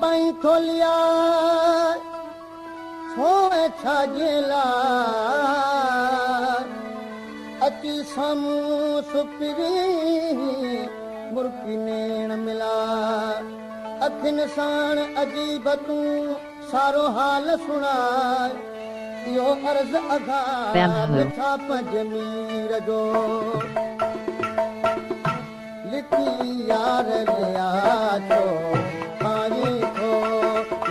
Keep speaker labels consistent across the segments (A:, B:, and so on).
A: पाई खोलिया छोए छाजेला अची सामू सुपिरी मुर्की नेण मिला अखिन साण अजीब तूं सारो हाल सुना इहो अर्ज़ अघा छा पंज मीर जो लिखी यार लिया छो पाणी थो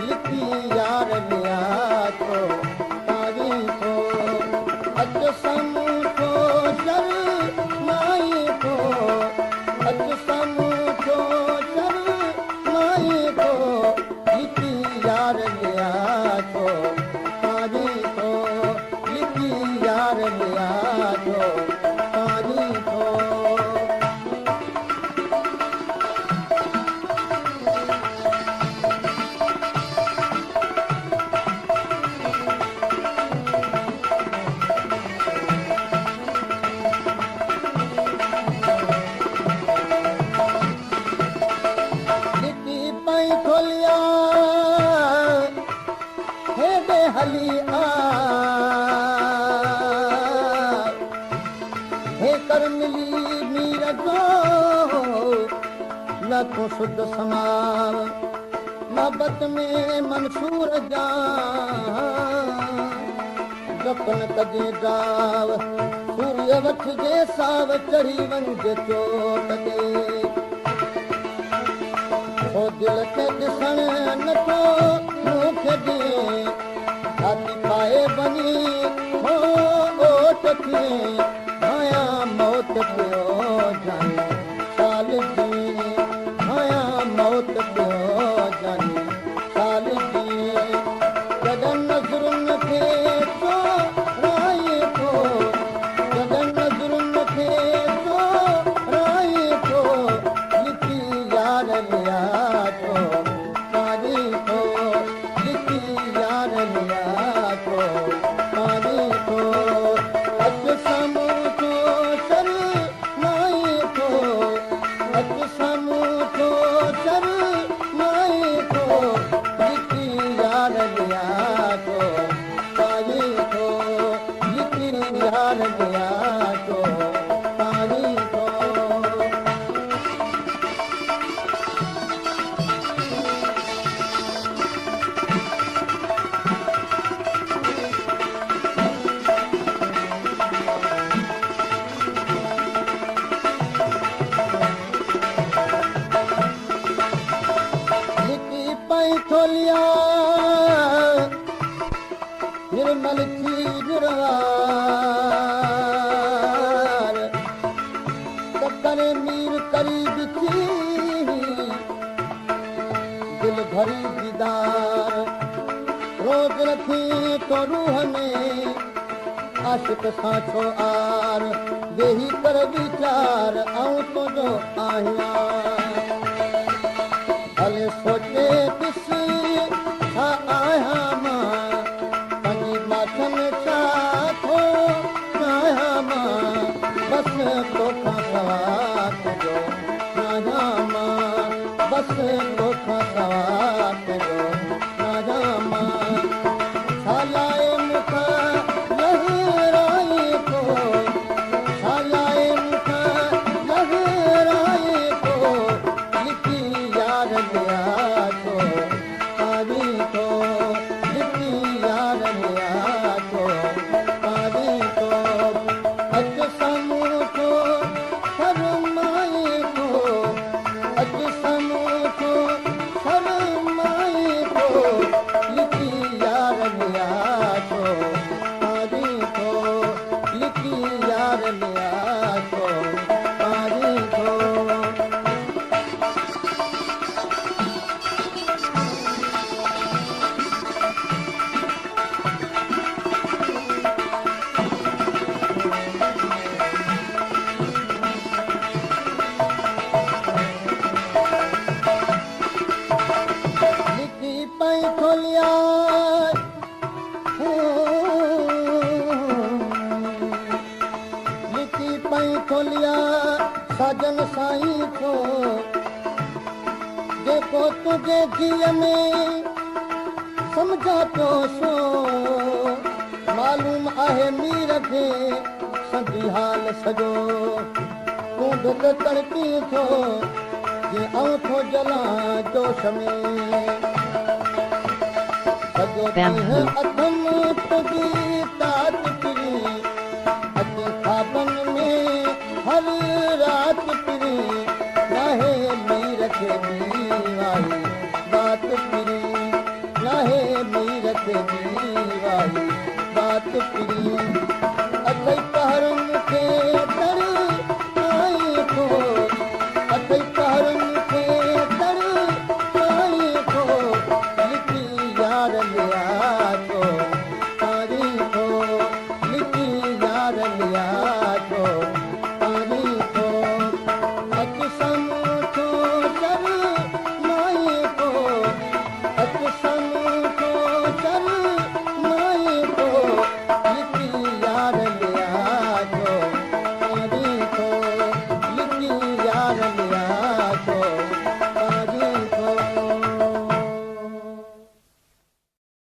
A: लिखी यार लिया छो पाणी थो अच सामू थो शर माई थो अच सामू थो शर माई थो लिखी यार लिया छो पाणी थो लिखी यार लिया छो पाणी थो खोलिया हेॾे हली आ हे कर मिली मीर जो न को शुद्ध समाव मोहब्बत में मंसूर जा जपन कजे जाव सूर्य वठ जे साव चढ़ी वञे चोट ते ओ दिल के ॾिसण नथो मूंखे ॾिए हाथी पाए वञी हो ओट खे माया मौत पियो जाने साल जी माया मौत पियो जाने साल जी जॾहिं नज़रुनि खे तो राई थो जॾहिं नज़रुनि खे तो राई थो लिखी यार लिया खोलिया निर्मल थी गिरवार करे मीर करीब थी दिल भरी दीदार रोज रखी तो रूह में आशिक सां छो आर वेही कर वीचार आऊं तो जो आहियां हले सोचे ॾिसी छा आहियां मां पंहिंजी माथन छा थो चाहियां मां बसि तोखां सवा तुंहिंजो चाहियां मां बसि तोखां सवा तुंहिंजो चाहियां मां छा लाइ मूंखां लहराई थो छा लाइ मूंखां लहराई थो लिखी यार लिया छो पाणी थो लिखी यार लिया छो पाणी थो अच साम्हूं थो शर्माए थो अच साम्हूं थो शर्माए थो लिखी यार लिया छो पाणी थो लिखी यार लिया छो पाणी थो खोलिया लिखी पई खोलिया साजन साईं थो जेको तूं तुझे जीअ में समझा पियो छो मालूम आहे मीर खे संधी हाल सॼो तूं ढुक तड़पी थो जीअं आऊं थो जलां जोश में सॼो ॾींहुं अधम तुंहिंजी तात पिरी अचे ख़्वाबनि में हर राति पिरी नाहे मीर खे मीवाई बात पिरी नाहे मीर खे मीवाई बात पिरी अथई पहरुनि खे तर आई थो अथई पहरुनि खे तर आई थो लिखी यार लिया थो पाणी थो लिखी यार लिया थो पाणी थो अच साम्हूं थो चर माई थो अच साम्हूं थो चर माई थो लिखी यार लिया थो पाणी थो लिखी यार